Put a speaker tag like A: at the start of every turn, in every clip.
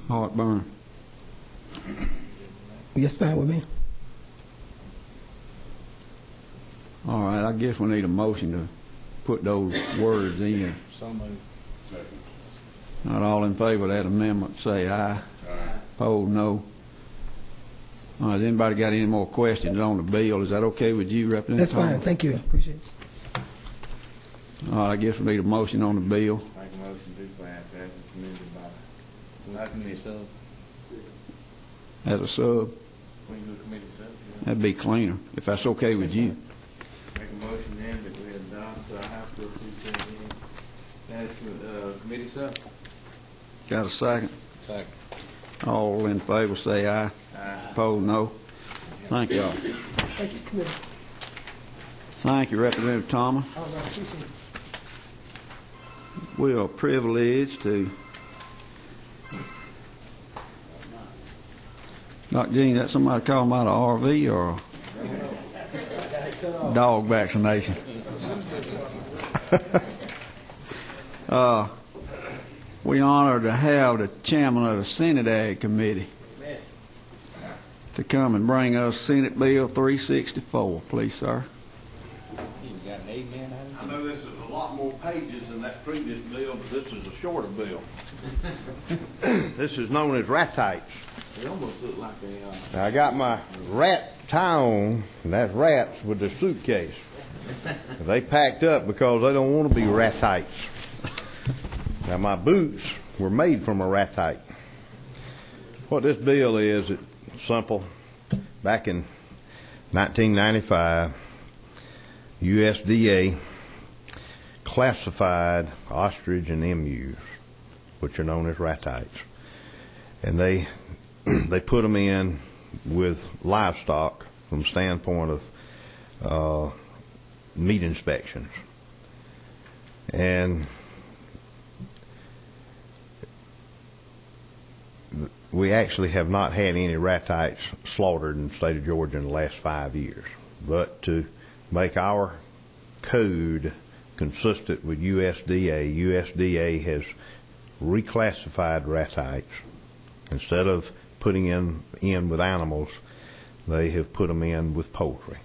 A: Heartburn.
B: Yes, fine with me.
A: All right, I guess we need a motion to put those words in.
C: So moved. Second.
A: Not all in favor of that amendment, say aye.
C: Aye.
A: Opposed, no. All right, has anybody got any more questions on the bill? Is that okay with you, Representative
B: That's fine.
A: Thomas?
B: Thank you. Appreciate it.
A: All right, I guess we need a motion on the bill.
C: Make a motion to pass as recommended by committee sub.
A: As a sub,
C: We can do a committee sub.
A: that'd be cleaner, if that's okay with you.
C: Make a motion then that we adopt House Bill 278 as committee sub.
A: Got a second?
C: Second.
A: All in favor, say aye.
C: Aye.
A: Opposed, no. Thank you all.
B: Thank you, Committee.
A: Thank you, Representative Thomas.
B: I appreciate it.
A: We are privileged to. Dr. Jean, that somebody calling about an RV or a dog vaccination? We honored to have the chairman of the Senate Ag Committee to come and bring us Senate Bill 364. Please, sir.
C: Got an amen.
D: I know this is a lot more pages than that previous bill, but this is a shorter bill. This is known as ratites.
C: They almost look like they are.
D: Now, I got my rat tie on, and that's rats with the suitcase. They packed up because they don't want to be ratites. Now, my boots were made from a ratite. What this bill is, it's simple. Back in 1995, USDA classified ostrich and emus, which are known as ratites, and they put them in with livestock from the standpoint of meat inspections. And we actually have not had any ratites slaughtered in the state of Georgia in the last 5 years. But to make our code consistent with USDA has reclassified ratites. Instead of putting in with animals, they have put them in with poultry.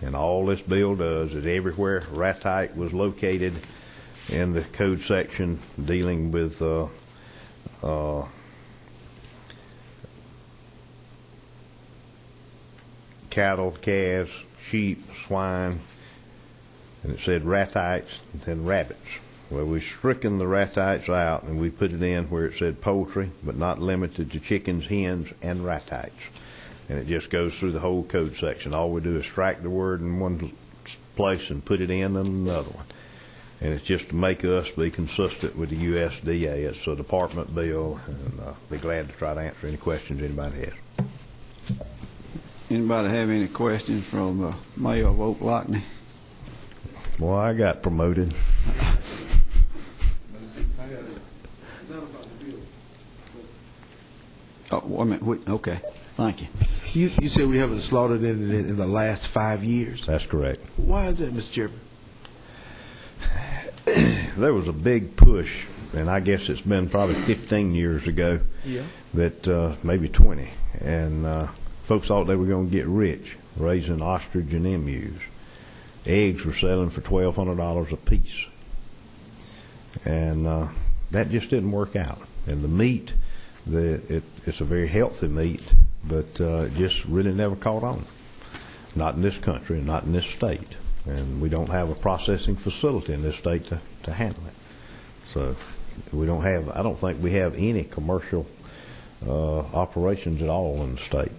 D: And all this bill does is everywhere ratite was located in the code section dealing with cattle, calves, sheep, swine, and it said ratites and then rabbits. Well, we've stricken the ratites out and we put it in where it said poultry, but not limited to chickens, hens, and ratites. And it just goes through the whole code section. All we do is strike the word in one place and put it in another one. And it's just to make us be consistent with the USDA. It's a department bill, and I'll be glad to try to answer any questions anybody has.
A: Anybody have any questions from Mayor of Oak Lockney?
D: Well, I got promoted.
A: Oh, wait a minute. Okay. Thank you.
E: You said we haven't slaughtered it in the last 5 years.
D: That's correct.
E: Why is that, Mr. Chairman?
D: There was a big push, and I guess it's been probably 15 years ago, that maybe 20, and folks thought they were going to get rich raising ostrich and emus. Eggs were selling for $1,200 a piece, and that just didn't work out. And the meat, it's a very healthy meat, but it just really never caught on. Not in this country, not in this state. And we don't have a processing facility in this state to handle it. So we don't have, I don't think we have any commercial operations at all in the state.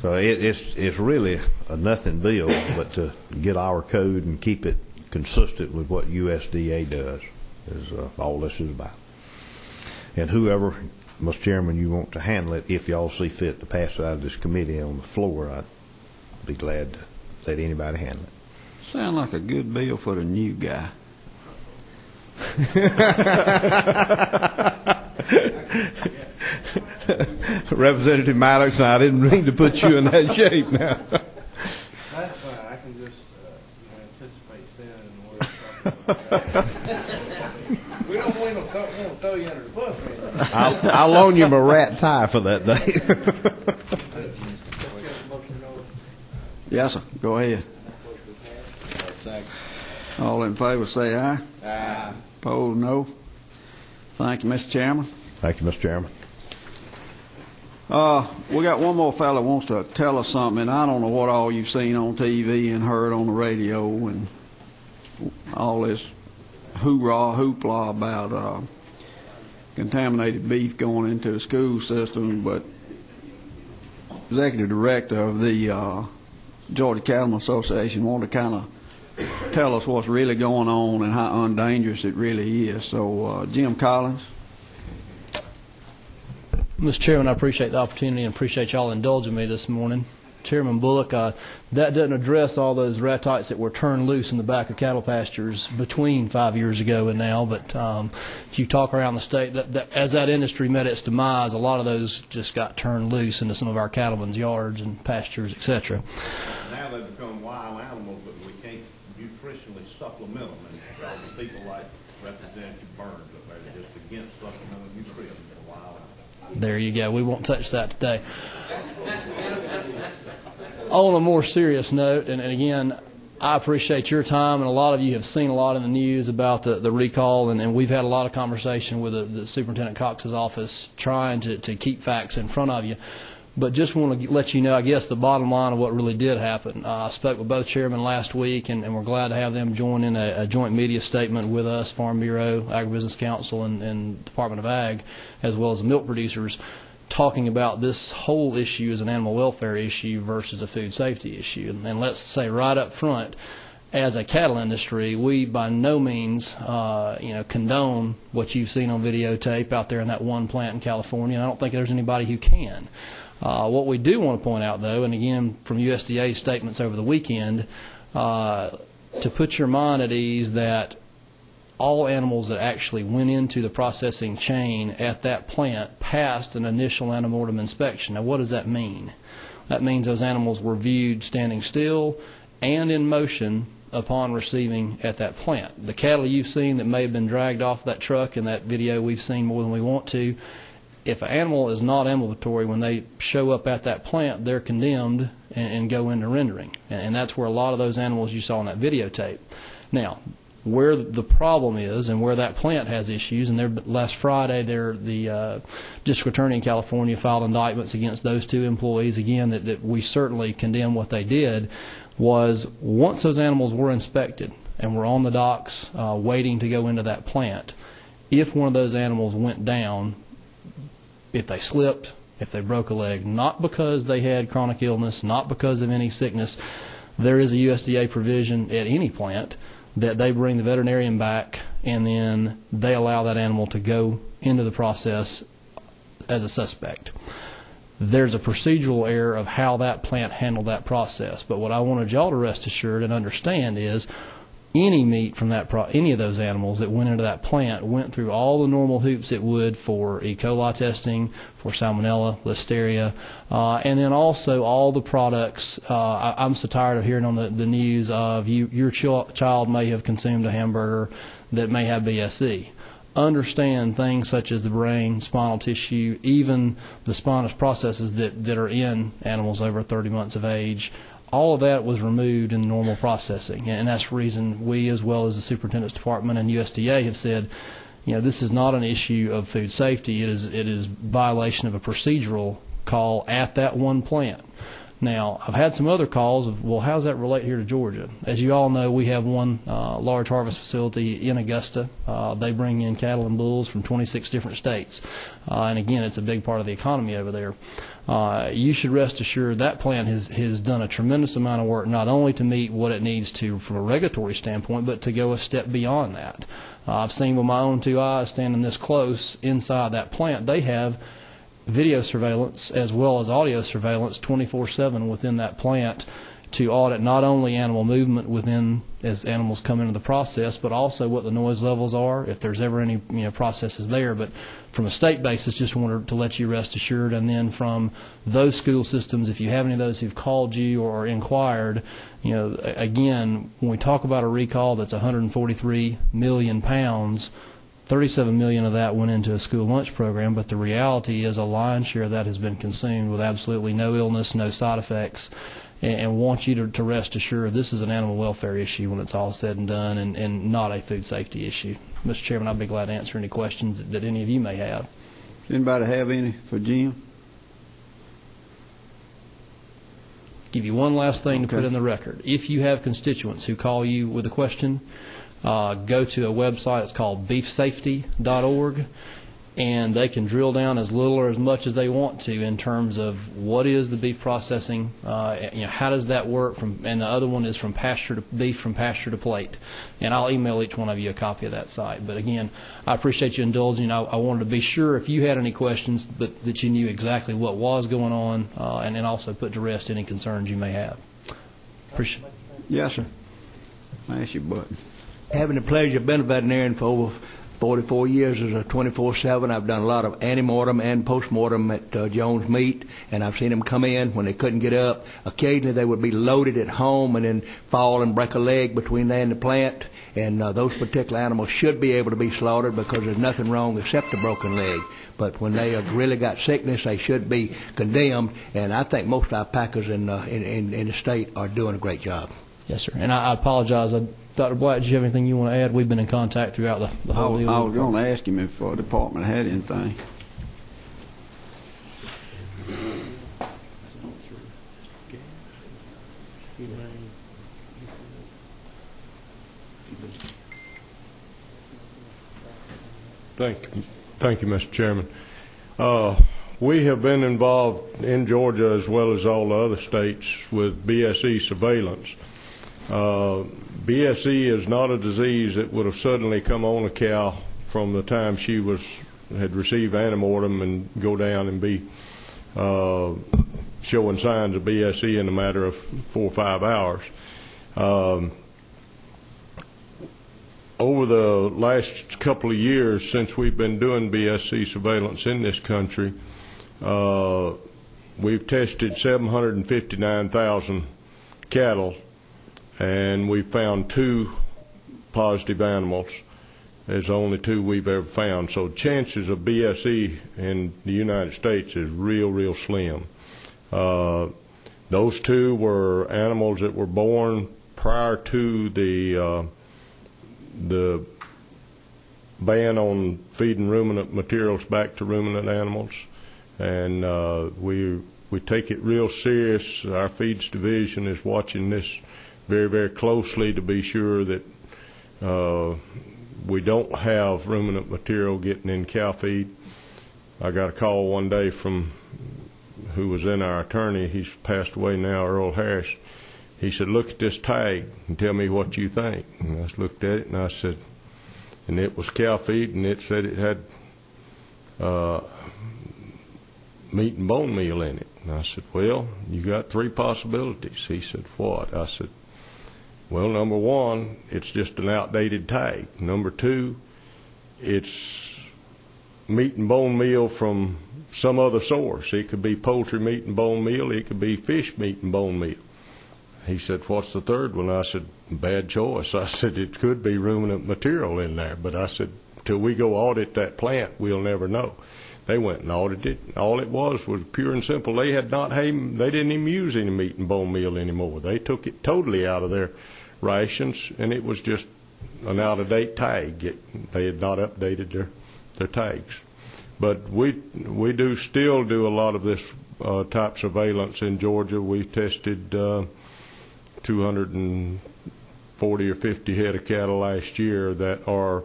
D: So it's really a nothing bill, but to get our code and keep it consistent with what USDA does is all this is about. And whoever, Mr. Chairman, you want to handle it, if y'all see fit to pass it out of this committee on the floor, I'd be glad to let anybody handle it.
A: Sound like a good bill for the new guy.
D: Representative Maddox, I didn't mean to put you in that shape now.
F: That's fine. I can just anticipate standing in the way of talking about that.
C: We don't want to throw you under the bus, man.
D: I'll loan you my rat tie for that day.
A: Yes, sir. Go ahead. All in favor say aye.
C: Aye.
A: Opposed, no. Thank you, Mr. Chairman.
D: Thank you, Mr. Chairman.
A: We got one more fellow wants to tell us something, and I don't know what all you've seen on TV and heard on the radio and all this hoopla about contaminated beef going into the school system, but executive director of the Georgia Cattlemen Association wanted to kind of tell us what's really going on and how undangerous it really is. So, Jim Collins.
G: Mr. Chairman, I appreciate the opportunity and appreciate y'all indulging me this morning. Chairman Bullock, that doesn't address all those ratites that were turned loose in the back of cattle pastures between 5 years ago and now. But if you talk around the state, as that industry met its demise, a lot of those just got turned loose into some of our cattlemen's yards and pastures, etc.
D: Now they've become wild animals, but we can't nutritionally supplement them. And all the people like Representative Burns up there, they're just against supplemental nutrition for wild animals.
G: There you go. We won't touch that today. On a more serious note, and again, I appreciate your time, and a lot of you have seen a lot in the news about the recall, and we've had a lot of conversation with the Superintendent Cox's office trying to keep facts in front of you. But just want to let you know, I guess, the bottom line of what really did happen. I spoke with both chairmen last week, and we're glad to have them join in a joint media statement with us, Farm Bureau, Agribusiness Council, and Department of Ag, as well as the milk producers, talking about this whole issue as an animal welfare issue versus a food safety issue. And let's say right up front, as a cattle industry, we by no means condone what you've seen on videotape out there in that one plant in California, and I don't think there's anybody who can. What we do want to point out, though, and again from USDA statements over the weekend, to put your mind at ease that all animals that actually went into the processing chain at that plant passed an initial antemortem inspection. Now, what does that mean? That means those animals were viewed standing still and in motion upon receiving at that plant. The cattle you've seen that may have been dragged off that truck in that video we've seen more than we want to, if an animal is not ambulatory, when they show up at that plant, they're condemned and go into rendering. And that's where a lot of those animals you saw in that videotape. Now, where the problem is and where that plant has issues, and last Friday the district attorney in California filed indictments against those two employees, again, that we certainly condemn what they did, was once those animals were inspected and were on the docks waiting to go into that plant, if one of those animals went down, if they slipped, if they broke a leg, not because they had chronic illness, not because of any sickness, there is a USDA provision at any plant that they bring the veterinarian back and then they allow that animal to go into the process as a suspect. There's a procedural error of how that plant handled that process, but what I wanted y'all to rest assured and understand is any meat from any of those animals that went into that plant went through all the normal hoops it would for E. coli testing, for salmonella, listeria, and then also all the products. I'm so tired of hearing on the news of your child may have consumed a hamburger that may have BSE. Understand things such as the brain, spinal tissue, even the spinous processes that are in animals over 30 months of age. All of that was removed in normal processing, and that's the reason we, as well as the Superintendent's Department and USDA, have said, this is not an issue of food safety. It is violation of a procedural call at that one plant. Now, I've had some other calls of, well, how does that relate here to Georgia? As you all know, we have one large harvest facility in Augusta. They bring in cattle and bulls from 26 different states. And again, it's a big part of the economy over there. You should rest assured that plant has done a tremendous amount of work, not only to meet what it needs to from a regulatory standpoint, but to go a step beyond that. I've seen with my own two eyes, standing this close inside that plant, they have video surveillance as well as audio surveillance 24/7 within that plant to audit not only animal movement within as animals come into the process, but also what the noise levels are, if there's ever any processes there. But from a state basis, just wanted to let you rest assured. And then from those school systems, if you have any of those who've called you or inquired, again, when we talk about a recall that's 143 million pounds, $37 million of that went into a school lunch program, but the reality is a lion's share of that has been consumed with absolutely no illness, no side effects, and want you to rest assured this is an animal welfare issue when it's all said and done, and not a food safety issue. Mr. Chairman, I'd be glad to answer any questions that any of you may have.
A: Anybody have any for Jim?
G: Give you one last thing to put
A: Okay.
G: in the record. If you have constituents who call you with a question, go to a website. It's called beefsafety.org, and they can drill down as little or as much as they want to in terms of what is the beef processing, how does that work, and the other one is from pasture to beef, from pasture to plate. And I'll email each one of you a copy of that site. But again, I appreciate you indulging. I wanted to be sure if you had any questions, but that you knew exactly what was going on, and then also put to rest any concerns you may have. Appreciate it.
A: Yes, sir. Mash your button.
F: Having the pleasure of being a veterinarian for over 44 years as a 24/7. I've done a lot of antemortem and postmortem at Jones Meat, and I've seen them come in when they couldn't get up. Occasionally they would be loaded at home and then fall and break a leg between there and the plant, and those particular animals should be able to be slaughtered because there's nothing wrong except a broken leg. But when they have really got sickness, they should be condemned, and I think most of our packers in the state are doing a great job.
G: Yes, sir. And I apologize. Dr. Black, do you have anything you want to add? We've been in contact throughout the whole deal.
A: I was going to ask him if the department had anything.
H: Thank you, Mr. Chairman. We have been involved in Georgia as well as all the other states with BSE surveillance. BSE is not a disease that would have suddenly come on a cow from the time she had received antemortem and go down and be showing signs of BSE in a matter of 4 or 5 hours. Over the last couple of years since we've been doing BSE surveillance in this country, we've tested 759,000 cattle, and we found 2 positive animals. There's only 2 we've ever found. So chances of BSE in the United States is real slim. Those 2 were animals that were born prior to the ban on feeding ruminant materials back to ruminant animals, and we take it real serious. Our feeds division is watching this very closely to be sure that we don't have ruminant material getting in cow feed. I got a call one day from who was in our attorney. He's passed away now, Earl Harris. He said, "Look at this tag and tell me what you think." And I looked at it and I said, and it was cow feed, and it said it had meat and bone meal in it. And I said, "Well, you got 3 possibilities." He said, "What?" I said, "Well, number 1, it's just an outdated tag. Number 2, it's meat and bone meal from some other source. It could be poultry meat and bone meal. It could be fish meat and bone meal." He said, "What's the third one?" I said, "Bad choice." I said, "It could be ruminant material in there." But I said, "Till we go audit that plant, we'll never know." They went and audited it. All it was pure and simple. They didn't even use any meat and bone meal anymore. They took it totally out of their rations, and it was just an out-of-date tag. They had not updated their tags. But we still do a lot of this type surveillance in Georgia. We've tested 240 or 50 head of cattle last year that are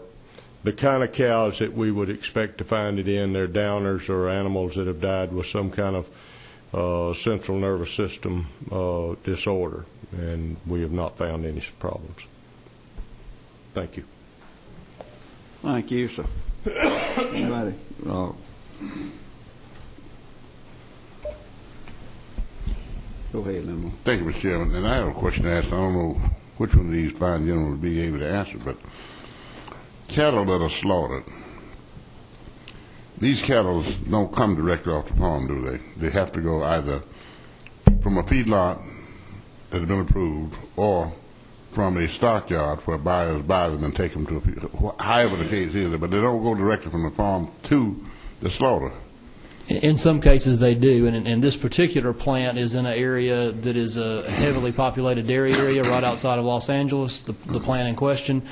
H: the kind of cows that we would expect to find it in. They're downers or animals that have died with some kind of central nervous system disorder, and we have not found any problems. Thank you.
A: Thank you, sir. Anybody? Go ahead, Lemon.
I: Thank you, Mr. Chairman. And I have a question to ask. I don't know which one of these fine gentlemen will be able to answer, but cattle that are slaughtered, these cattle don't come directly off the farm, do they? They have to go either from a feedlot that has been approved or from a stockyard where buyers buy them and take them to however the case is, but they don't go directly from the farm to the slaughter.
G: In some cases they do, and this particular plant is in an area that is a heavily populated dairy area right outside of Los Angeles, the plant in question.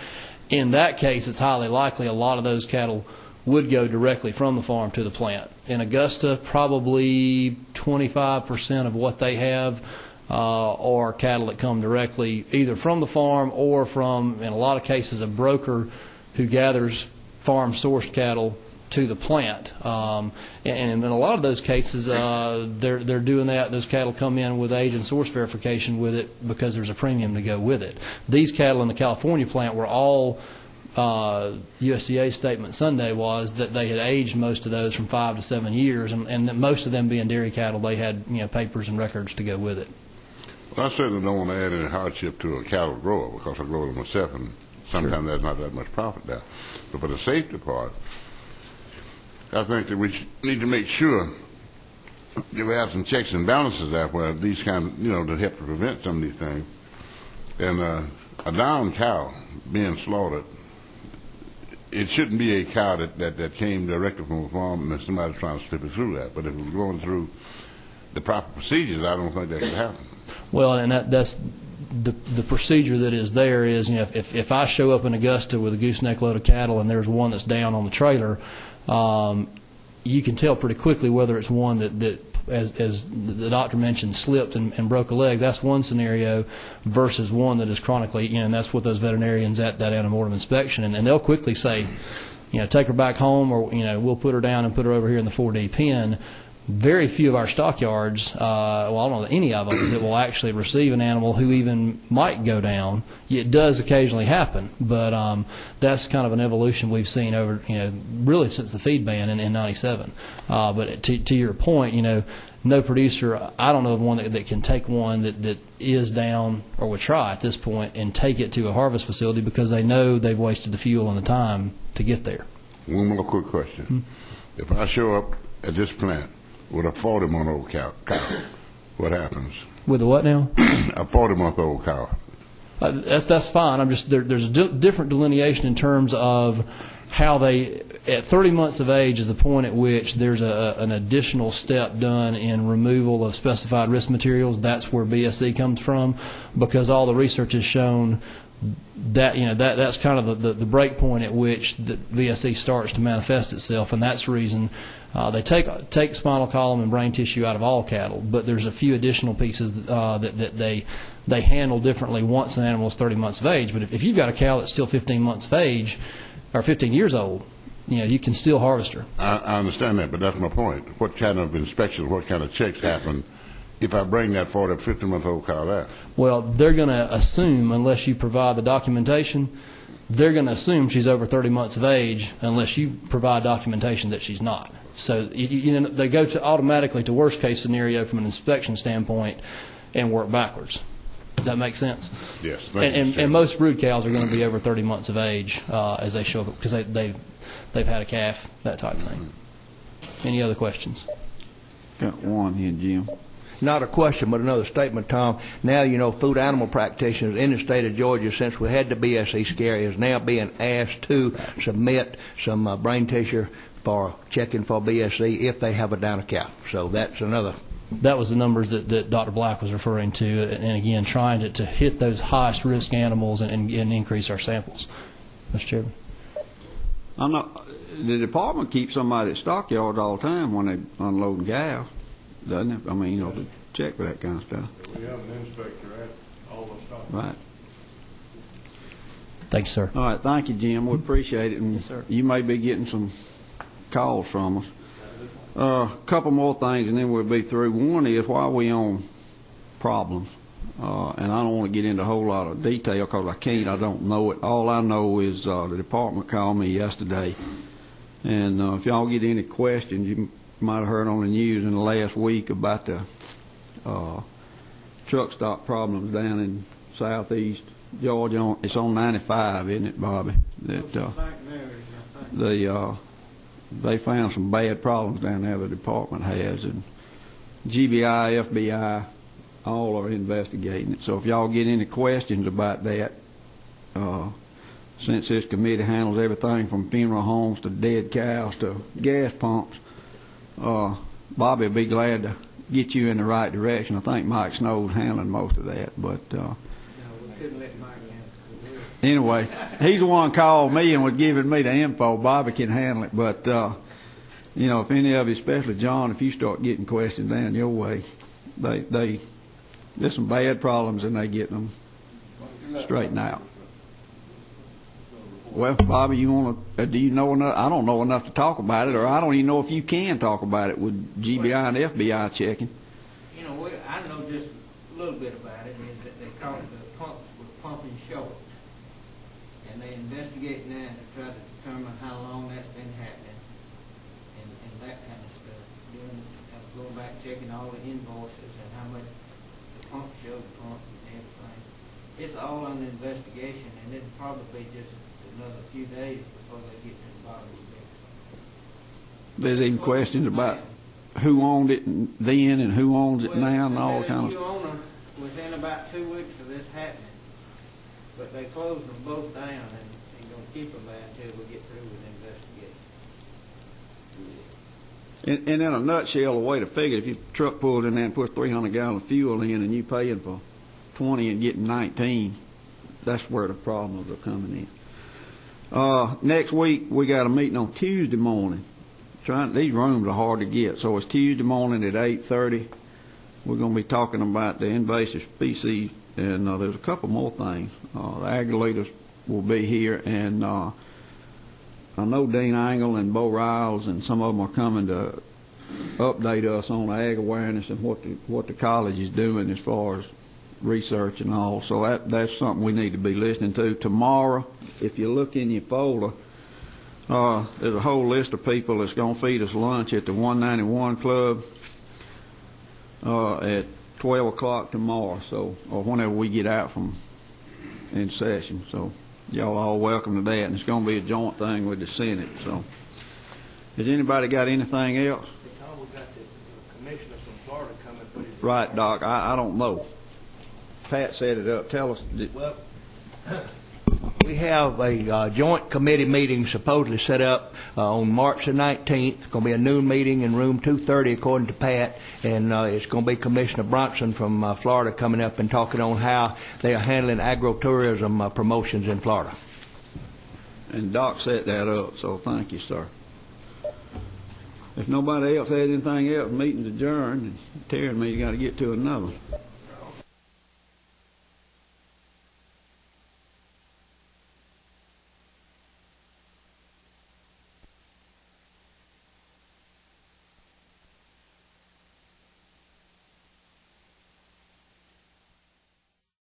G: In that case, it's highly likely a lot of those cattle would go directly from the farm to the plant. In Augusta, probably 25% of what they have are cattle that come directly either from the farm or from, in a lot of cases, a broker who gathers farm-sourced cattle to the plant. And in a lot of those cases, they're doing that. Those cattle come in with age and source verification with it because there's a premium to go with it. These cattle in the California plant were all USDA statement Sunday was that they had aged most of those from 5 to 7 years, and that most of them being dairy cattle, they had papers and records to go with it.
I: Well, I certainly don't want to add any hardship to a cattle grower because I grow them myself, and sometimes there's not that much profit there. But for the safety part, I think that we need to make sure that we have some checks and balances there where these kind of, to help to prevent some of these things. And a down cow being slaughtered, it shouldn't be a cow that came directly from a farm and somebody's trying to slip it through that. But if it was going through the proper procedures, I don't think that could happen. Well,
G: and that's the procedure that is there is, if I show up in Augusta with a gooseneck load of cattle and there's one that's down on the trailer, you can tell pretty quickly whether it's one that as the doctor mentioned, slipped and broke a leg. That's one scenario versus one that is chronically, and that's what those veterinarians at that antemortem inspection, and they'll quickly say, take her back home, or we'll put her down and put her over here in the 4D pen. Very few of our stockyards, I don't know any of them, that will actually receive an animal who even might go down. It does occasionally happen, but that's kind of an evolution we've seen over, really since the feed ban in '97. But to your point, no producer, I don't know of one that can take one that is down, or would try at this point, and take it to a harvest facility because they know they've wasted the fuel and the time to get there.
I: One more quick question. Mm-hmm. If I show up at this plant with a 40-month-old cow, what happens?
G: With a what now?
I: A 40-month-old cow.
G: That's fine. I'm just there's a different delineation in terms of how they, at 30 months of age is the point at which there's an additional step done in removal of specified risk materials. That's where BSE comes from, because all the research has shown that that's kind of the break point at which the VSE starts to manifest itself, and that's the reason they take spinal column and brain tissue out of all cattle, but there's a few additional pieces that they handle differently once an animal is 30 months of age. But if you've got a cow that's still 15 months of age or 15 years old, you can still harvest her.
I: I understand that, but that's my point. What kind of inspections, what kind of checks happen if I bring that 40 or 50-month-old cow there?
G: Well, they're going to assume, unless you provide the documentation, they're going to assume she's over 30 months of age unless you provide documentation that she's not. So they go to automatically to worst case scenario from an inspection standpoint and work backwards. Does that make sense?
I: Yes.
G: And most brood cows are going to be over 30 months of age as they show up because they've had a calf, that type of thing. Any other questions?
A: Got one here, Jim.
F: Not a question, but another statement, Tom. Now, food animal practitioners in the state of Georgia, since we had the BSE scare, is now being asked to submit some brain tissue for checking for BSE if they have a down cow. So that's another.
G: That was the numbers that Dr. Black was referring to, and again, trying to hit those highest risk animals and increase our samples. Mr. Chairman.
A: The department keeps somebody at stockyards all the time when they unloading cows, doesn't it? I mean, to check for that kind of stuff.
H: We have an inspector at all the stockyards.
A: Right.
G: Thank you, sir.
A: All right, thank you, Jim. We appreciate it, and
G: yes, sir.
A: You may be getting some calls from us. A couple more things, and then we'll be through. One is, why are we on problems? And I don't want to get into a whole lot of detail because I can't. I don't know it. All I know is the department called me yesterday, and if y'all get any questions, you might have heard on the news in the last week about the truck stop problems down in southeast Georgia. It's on 95, isn't it, Bobby? That they found some bad problems down there the department has, and GBI, FBI, all are investigating it. So if y'all get any questions about that, since this committee handles everything from funeral homes to dead cows to gas pumps, Bobby will be glad to get you in the right direction. I think Mike Snow's handling most of that, but anyway, he's the one called me and was giving me the info. Bobby can handle it, but you know, if any of you, especially John, if you start getting questions down your way, there's some bad problems and they get them straightened out. Well, Bobby, you want to? Do you know enough? I don't know enough to talk about it, or I don't even know if you can talk about it with GBI and FBI checking.
J: You know, I know just a little bit about it. Is that they caught the pumps were pumping short, and they investigating that to try to determine how long that's been happening, and that kind of stuff. Going back checking all the invoices and how much the pump showed the pump and everything. It's all under investigation, and it'll probably be just another few days before they get to the bottom of it.
A: There's even questions about who owned it then and who owns it now and all kind of
J: stuff. Own them within about 2 weeks of this happening, but they closed them both down and going to keep them there until we get through with the investigation.
A: And in a nutshell, the way to figure it, if your truck pulls in there and puts 300 gallons of fuel in and you paying for 20 and getting 19, that's where the problems are coming in. Next week, we got a meeting on Tuesday morning. These rooms are hard to get, so it's Tuesday morning at 8:30. We're going to be talking about the invasive species, and there's a couple more things. The ag leaders will be here, and I know Dean Angle and Bo Riles and some of them are coming to update us on ag awareness and what the college is doing as far as research and all. So that's something we need to be listening to. Tomorrow, if you look in your folder, there's a whole list of people that's going to feed us lunch at the 191 Club at 12 o'clock tomorrow, so, or whenever we get out from in session. So y'all all welcome to that, and it's going to be a joint thing with the Senate. So has anybody got anything else?
F: We got the commissioners from Florida coming.
A: Right, Doc. I don't know. Pat set it up. Tell us.
F: Well, we have a joint committee meeting supposedly set up on March the 19th. It's going to be a noon meeting in room 230, according to Pat, and it's going to be Commissioner Bronson from Florida coming up and talking on how they are handling agro-tourism promotions in Florida.
A: And Doc set that up, so thank you, sir. If nobody else has anything else, meeting's adjourned, and Terry and me got to get to another.